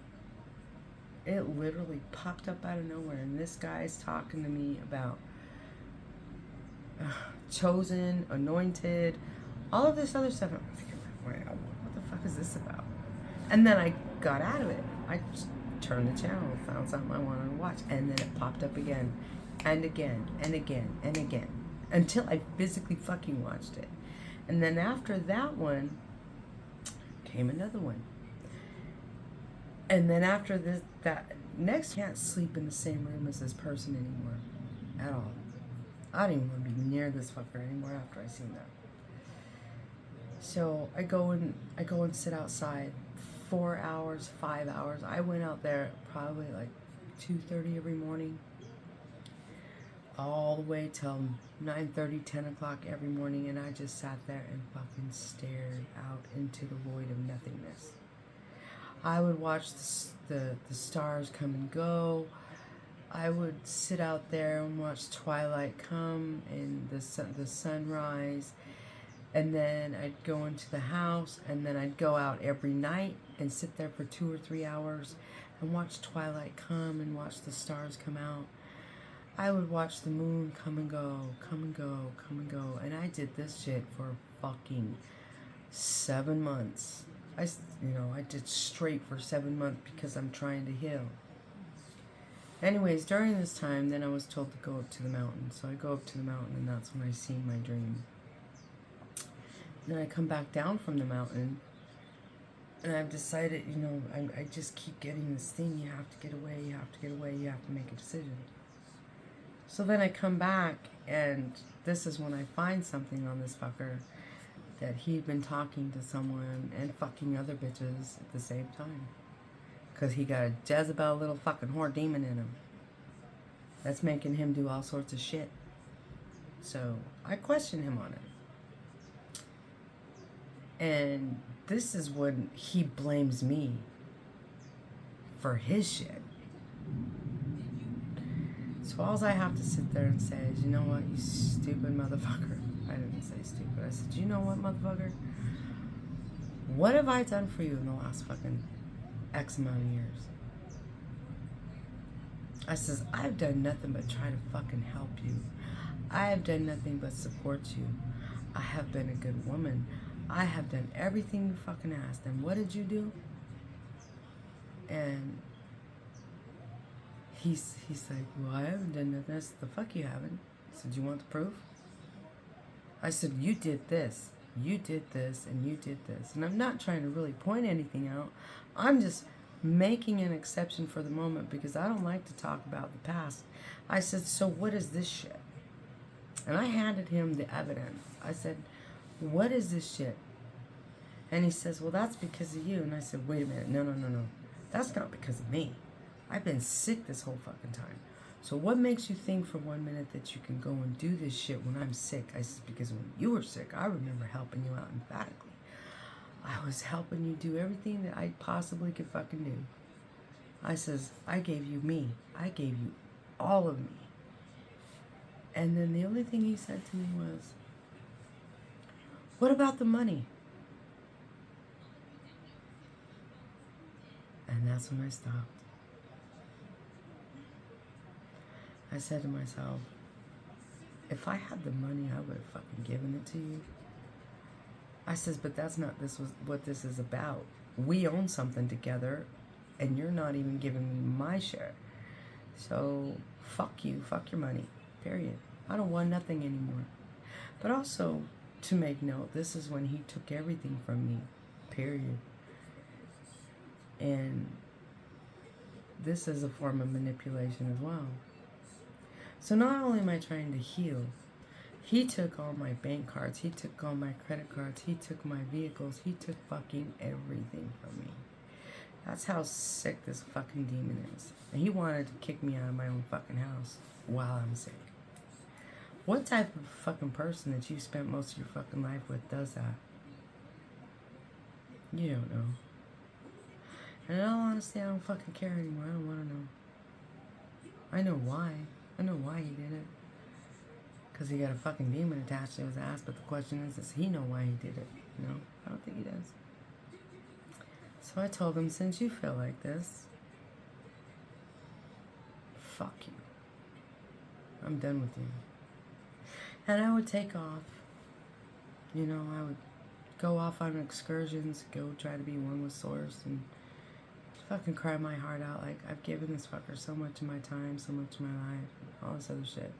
It literally popped up out of nowhere. And this guy's talking to me about chosen, anointed, all of this other stuff. I'm thinking, what the fuck is this about? And then I got out of it. I just turned the channel, found something I wanted to watch, and then it popped up again, and again, and again, and again, until I physically fucking watched it. And then after that one, came another one. And then after this, that next, I can't sleep in the same room as this person anymore, at all. I don't even want to be near this fucker anymore after I seen that. So I go and sit outside 4 hours, 5 hours. I went out there probably like 2:30 every morning, all the way till 9:30, 10 o'clock every morning, and I just sat there and fucking stared out into the void of nothingness. I would watch the stars come and go. I would sit out there and watch twilight come and the sunrise, and then I'd go into the house, and then I'd go out every night and sit there for 2 or 3 hours and watch twilight come and watch the stars come out. I would watch the moon come and go, come and go, come and go, and I did this shit for fucking 7 months. I did straight for 7 months because I'm trying to heal. Anyways, during this time, then I was told to go up to the mountain. So I go up to the mountain, and that's when I see my dream. Then I come back down from the mountain, and I've decided, you know, I just keep getting this thing. You have to get away, you have to get away, you have to make a decision. So then I come back, and this is when I find something on this fucker, that he'd been talking to someone and fucking other bitches at the same time. Because he got a Jezebel little fucking whore demon in him. That's making him do all sorts of shit. So I question him on it. And this is when he blames me for his shit. So all I have to sit there and say is, you know what, you stupid motherfucker. I didn't say stupid. I said, you know what, motherfucker? What have I done for you in the last fucking X amount of years? I says, I've done nothing but try to fucking help you. I have done nothing but support you. I have been a good woman. I have done everything you fucking asked. And what did you do? And he's like, well, I haven't done nothing. I said, the fuck you haven't? I said, you want the proof? I said, you did this. You did this, and you did this. And I'm not trying to really point anything out. I'm just making an exception for the moment because I don't like to talk about the past. I said, so what is this shit? And I handed him the evidence. I said, what is this shit? And he says, well, that's because of you. And I said, wait a minute. No. That's not because of me. I've been sick this whole fucking time. So what makes you think for 1 minute that you can go and do this shit when I'm sick? I said, because when you were sick, I remember helping you out emphatically. I was helping you do everything that I possibly could fucking do. I says, I gave you me. I gave you all of me. And then the only thing he said to me was, what about the money? And that's when I stopped. I said to myself, if I had the money, I would have fucking given it to you. I says, but that's not what this is about. We own something together, and you're not even giving me my share. So, fuck you, fuck your money, period. I don't want nothing anymore. But also, to make note, this is when he took everything from me, period. And this is a form of manipulation as well. So not only am I trying to heal, he took all my bank cards, he took all my credit cards, he took my vehicles, he took fucking everything from me. That's how sick this fucking demon is. And he wanted to kick me out of my own fucking house while I'm sick. What type of fucking person that you spent most of your fucking life with does that? You don't know. And in all honesty, I don't fucking care anymore. I don't want to know. I know why. I know why he did it. Because he got a fucking demon attached to his ass. But the question is, does he know why he did it? No, I don't think he does. So I told him, since you feel like this, fuck you. I'm done with you. And I would take off. You know, I would go off on excursions, go try to be one with Source, and fucking cry my heart out. Like, I've given this fucker so much of my time, so much of my life, all this other shit.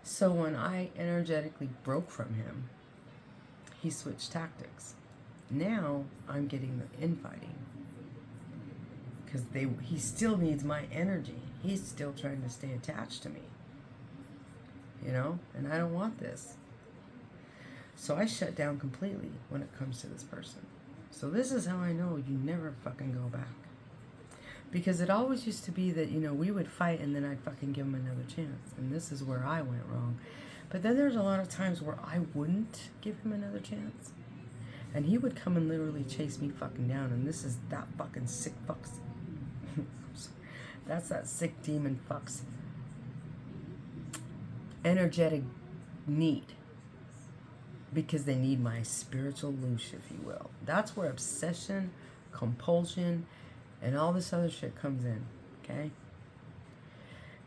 So when I energetically broke from him, he switched tactics. Now I'm getting the infighting. Because he still needs my energy. He's still trying to stay attached to me. You know? And I don't want this. So I shut down completely when it comes to this person. So this is how I know you never fucking go back. Because it always used to be that, you know, we would fight and then I'd fucking give him another chance. And this is where I went wrong. But then there's a lot of times where I wouldn't give him another chance. And he would come and literally chase me fucking down. And this is that fucking sick fuck's. That's that sick demon fuck's energetic need. Because they need my spiritual loosh, if you will. That's where obsession, compulsion, and all this other shit comes in, okay?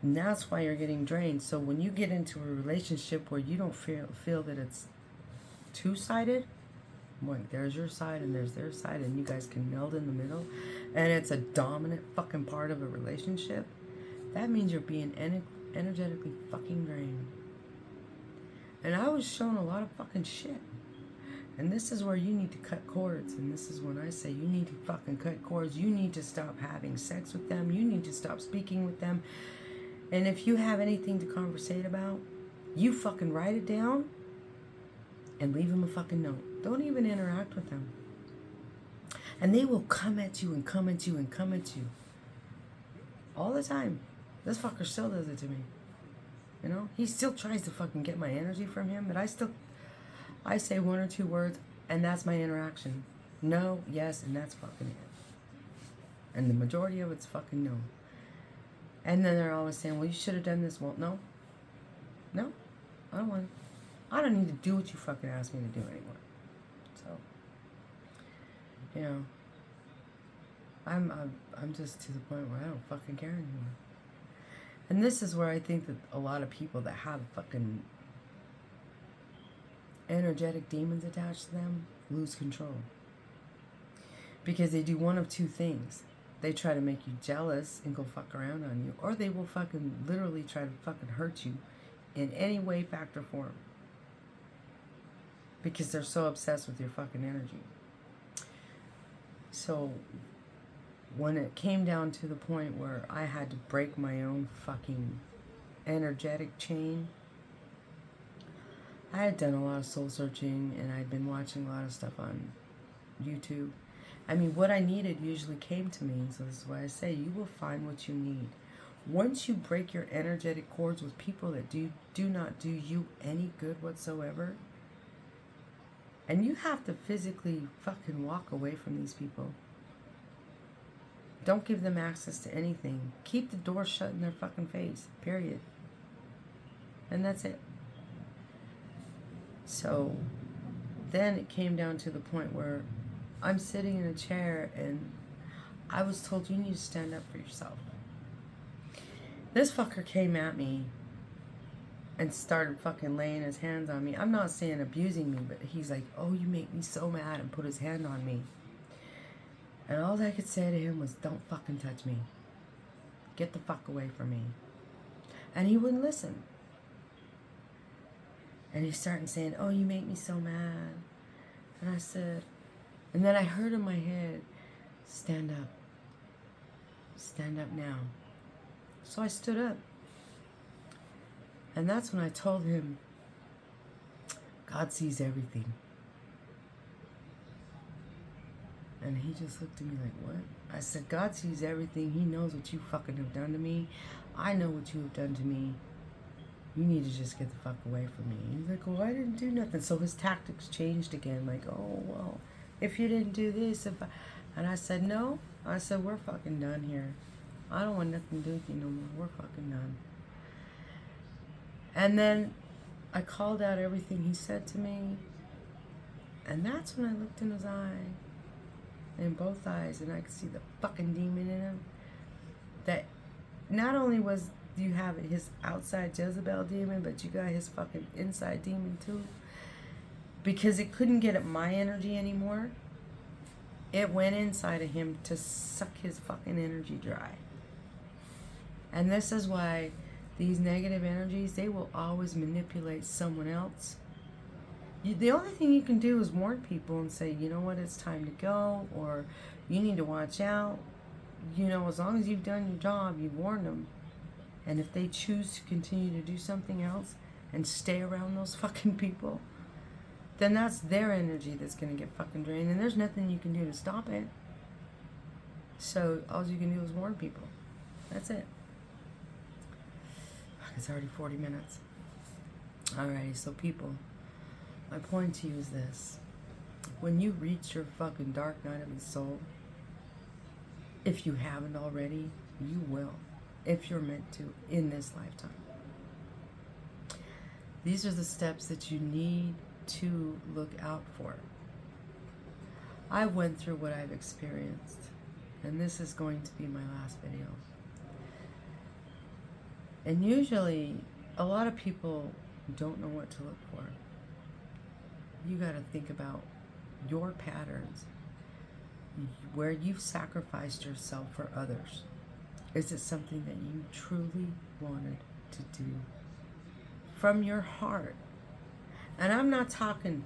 And that's why you're getting drained. So when you get into a relationship where you don't feel that it's two-sided, like there's your side and there's their side, and you guys can meld in the middle, and it's a dominant fucking part of a relationship, that means you're being energetically fucking drained. And I was shown a lot of fucking shit. And this is where you need to cut cords. And this is when I say you need to fucking cut cords. You need to stop having sex with them. You need to stop speaking with them. And if you have anything to conversate about, you fucking write it down and leave them a fucking note. Don't even interact with them. And they will come at you and come at you and come at you. All the time. This fucker still does it to me. You know, he still tries to fucking get my energy from him, but I say one or two words, and that's my interaction. No, yes, and that's fucking it. And the majority of it's fucking no. And then they're always saying, well, you should have done this. Well, no, I don't want to. I don't need to do what you fucking asked me to do anymore. So, you know, I'm just to the point where I don't fucking care anymore. And this is where I think that a lot of people that have fucking energetic demons attached to them lose control. Because they do one of two things. They try to make you jealous and go fuck around on you. Or they will fucking literally try to fucking hurt you in any way, fact, or form. Because they're so obsessed with your fucking energy. So when it came down to the point where I had to break my own fucking energetic chain, I had done a lot of soul searching and I'd been watching a lot of stuff on YouTube. I mean, what I needed usually came to me, so this is why I say you will find what you need. Once you break your energetic cords with people that do not do you any good whatsoever, and you have to physically fucking walk away from these people. Don't give them access to anything. Keep the door shut in their fucking face. Period. And that's it. So then it came down to the point where I'm sitting in a chair and I was told, you need to stand up for yourself. This fucker came at me and started fucking laying his hands on me. I'm not saying abusing me, but he's like, oh, you make me so mad, and put his hand on me. And all I could say to him was, don't fucking touch me. Get the fuck away from me. And he wouldn't listen. And he started saying, oh, you make me so mad. And I said, and then I heard in my head, stand up. Stand up now. So I stood up. And that's when I told him, God sees everything. And he just looked at me like, what? I said, God sees everything. He knows what you fucking have done to me. I know what you have done to me. You need to just get the fuck away from me. He's like, well, I didn't do nothing. So his tactics changed again. Like, oh, well, if you didn't do this, and I said, no. I said, we're fucking done here. I don't want nothing to do with you no more. We're fucking done. And then I called out everything he said to me. And that's when I looked in his eye. In both eyes. And I could see the fucking demon in him. That not only was you have his outside Jezebel demon, but you got his fucking inside demon too. Because it couldn't get at my energy anymore. It went inside of him to suck his fucking energy dry. And this is why these negative energies, they will always manipulate someone else. The only thing you can do is warn people and say, you know what, it's time to go, or you need to watch out. You know, as long as you've done your job, you've warned them. And if they choose to continue to do something else and stay around those fucking people, then that's their energy that's going to get fucking drained. And there's nothing you can do to stop it. So all you can do is warn people. That's it. It's already 40 minutes. Alrighty, so people, my point to you is this. When you reach your fucking dark night of the soul, if you haven't already, you will. If you're meant to, in this lifetime. These are the steps that you need to look out for. I went through what I've experienced, and this is going to be my last video. And usually, a lot of people don't know what to look for. You got to think about your patterns, where you've sacrificed yourself for others. Is it something that you truly wanted to do from your heart? And I'm not talking,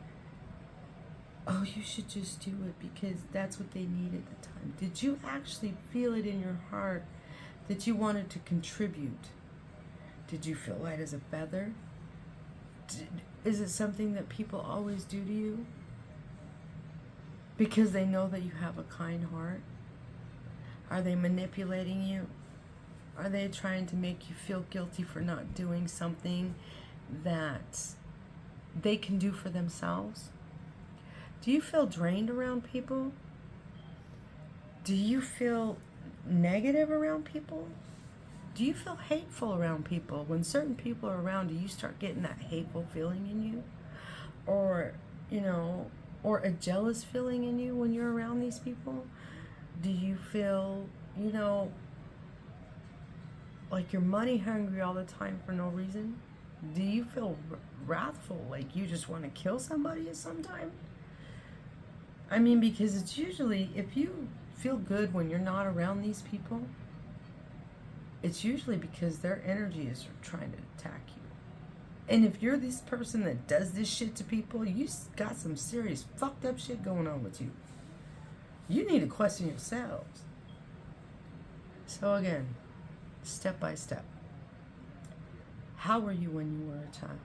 oh, you should just do it because that's what they need at the time. Did you actually feel it in your heart that you wanted to contribute? Did you feel light as a feather? Is it something that people always do to you because they know that you have a kind heart? Are they manipulating you? Are they trying to make you feel guilty for not doing something that they can do for themselves? Do you feel drained around people? Do you feel negative around people? Do you feel hateful around people? When certain people are around, do you start getting that hateful feeling in you? Or, you know, or a jealous feeling in you when you're around these people? Do you feel, you know, like you're money hungry all the time for no reason? Do you feel wrathful, like you just want to kill somebody at some time? I mean, because it's usually, if you feel good when you're not around these people, it's usually because their energy is trying to attack you. And if you're this person that does this shit to people, you got some serious fucked up shit going on with you. You need to question yourselves. So again, step by step. How were you when you were a child?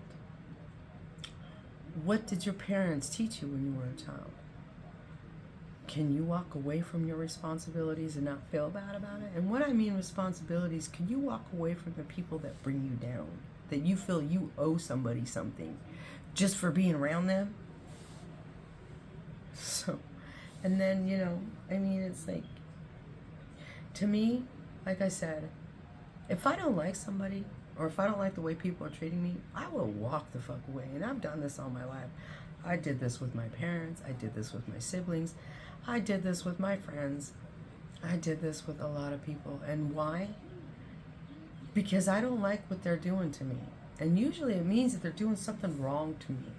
What did your parents teach you when you were a child? Can you walk away from your responsibilities and not feel bad about it? And what I mean responsibilities, can you walk away from the people that bring you down? That you feel you owe somebody something just for being around them? So, and then, you know, I mean, it's like, to me, like I said, if I don't like somebody or if I don't like the way people are treating me, I will walk the fuck away. And I've done this all my life. I did this with my parents. I did this with my siblings. I did this with my friends. I did this with a lot of people. And why? Because I don't like what they're doing to me. And usually it means that they're doing something wrong to me.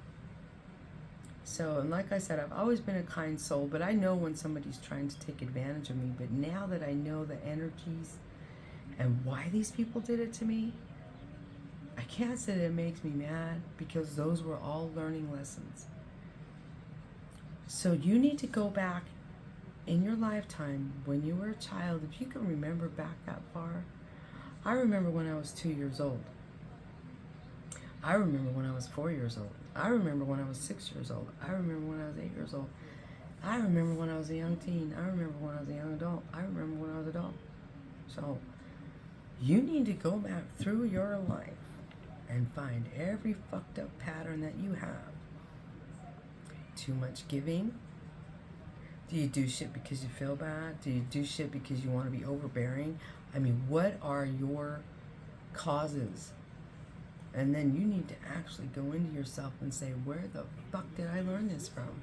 So, and like I said, I've always been a kind soul, but I know when somebody's trying to take advantage of me. But now that I know the energies and why these people did it to me, I can't say that it makes me mad, because those were all learning lessons. So you need to go back in your lifetime when you were a child, if you can remember back that far. I remember when I was 2 years old. I remember when I was 4 years old. I remember when I was 6 years old. I remember when I was 8 years old. I remember when I was a young teen. I remember when I was a young adult. I remember when I was an adult. So you need to go back through your life and find every fucked up pattern that you have. Too much giving. Do you do shit because you feel bad? Do you do shit because you want to be overbearing? I mean, what are your causes? And then you need to actually go into yourself and say, where the fuck did I learn this from?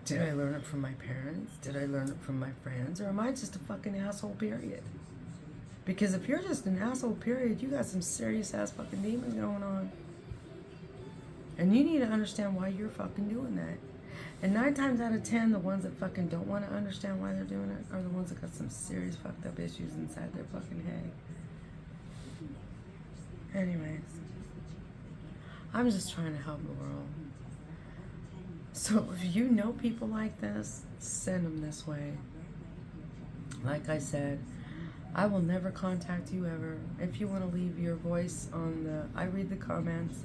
Did I learn it from my parents? Did I learn it from my friends? Or am I just a fucking asshole, period? Because if you're just an asshole, period, you got some serious ass fucking demons going on. And you need to understand why you're fucking doing that. And 9 times out of 10, the ones that fucking don't want to understand why they're doing it are the ones that got some serious fucked up issues inside their fucking head. Anyways, I'm just trying to help the world. So if you know people like this, send them this way. Like I said, I will never contact you ever. If you want to leave your voice on I read the comments.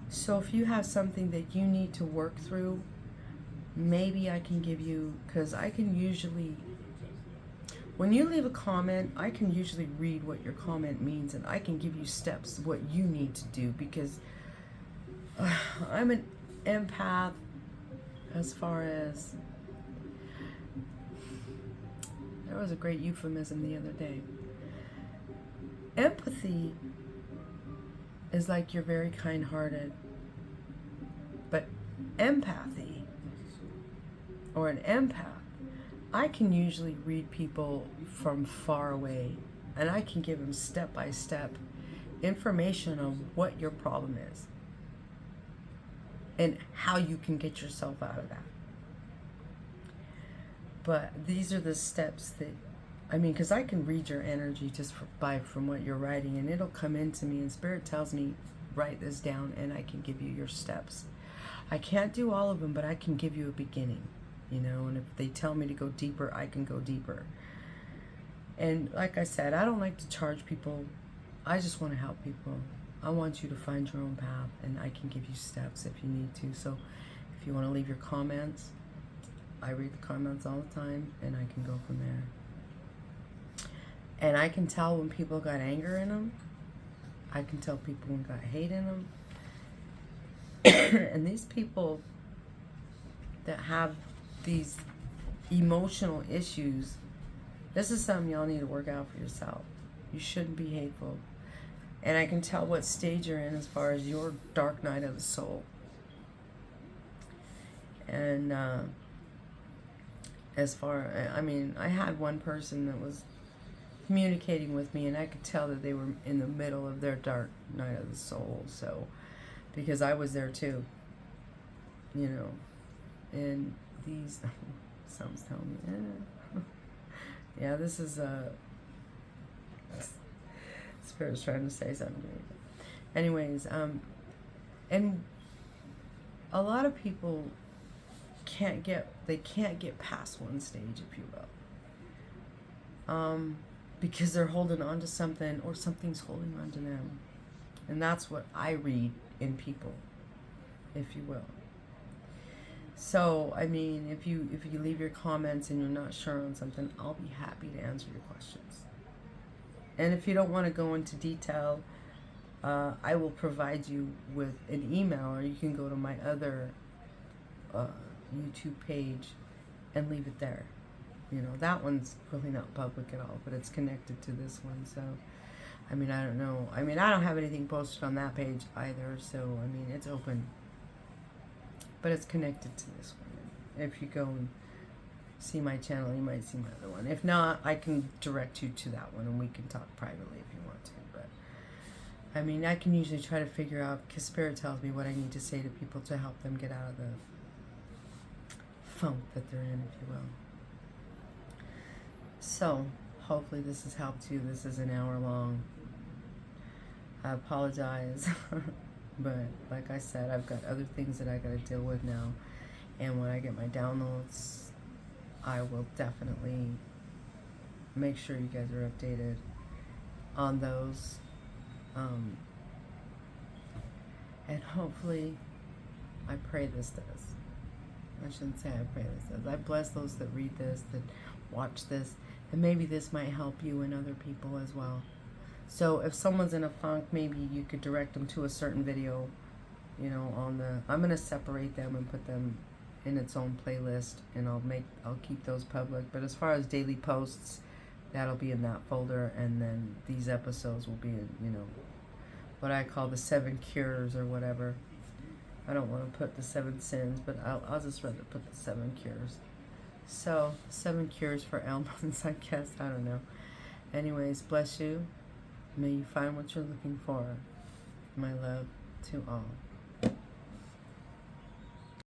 So if you have something that you need to work through, maybe I can give you, because I can usually, when you leave a comment, I can usually read what your comment means, and I can give you steps what you need to do, because I'm an empath as far as, there was a great euphemism the other day. Empathy is like you're very kind-hearted, but empathy, or an empath, I can usually read people from far away, and I can give them step-by-step information on what your problem is and how you can get yourself out of that. But these are the steps that, I mean, because I can read your energy just from what you're writing, and it'll come into me, and Spirit tells me, write this down, and I can give you your steps. I can't do all of them, but I can give you a beginning. You know, and if they tell me to go deeper, I can go deeper. And like I said, I don't like to charge people. I just want to help people. I want you to find your own path, and I can give you steps if you need to. So if you want to leave your comments, I read the comments all the time, and I can go from there. And I can tell when people got anger in them. I can tell people when got hate in them. And these people that have these emotional issues, this is something y'all need to work out for yourself. You shouldn't be hateful. And I can tell what stage you're in as far as your dark night of the soul. And as far, I mean, I had one person that was communicating with me, and I could tell that they were in the middle of their dark night of the soul. So, because I was there too, you know, and these, someone's telling me, yeah, this is Spirit's trying to say something to me. Anyways, and a lot of people can't get past one stage, if you will, because they're holding on to something, or something's holding on to them. And that's what I read in people, if you will. So, I mean, if you leave your comments and you're not sure on something, I'll be happy to answer your questions. And if you don't want to go into detail, I will provide you with an email, or you can go to my other YouTube page and leave it there. You know, that one's really not public at all, but it's connected to this one. So I mean, I don't know. I mean, I don't have anything posted on that page either, so I mean, it's open. But it's connected to this one. If you go and see my channel, you might see my other one. If not, I can direct you to that one and we can talk privately if you want to. But I mean, I can usually try to figure out, because Spirit tells me what I need to say to people to help them get out of the funk that they're in, if you will. So, hopefully this has helped you. This is an hour long. I apologize. But like I said, I've got other things that I got to deal with now. And when I get my downloads, I will definitely make sure you guys are updated on those. And hopefully, I pray this does. I shouldn't say I pray this does. I bless those that read this, that watch this, and maybe this might help you and other people as well. So if someone's in a funk, maybe you could direct them to a certain video, you know, on the, I'm going to separate them and put them in its own playlist, and I'll keep those public. But as far as daily posts, that'll be in that folder, and then these episodes will be in, you know, what I call the 7 cures or whatever. I don't want to put the 7 sins, but I'll just rather put the 7 cures. So 7 cures for ailments, I guess. I don't know. Anyways, bless you. May you find what you're looking for. My love to all.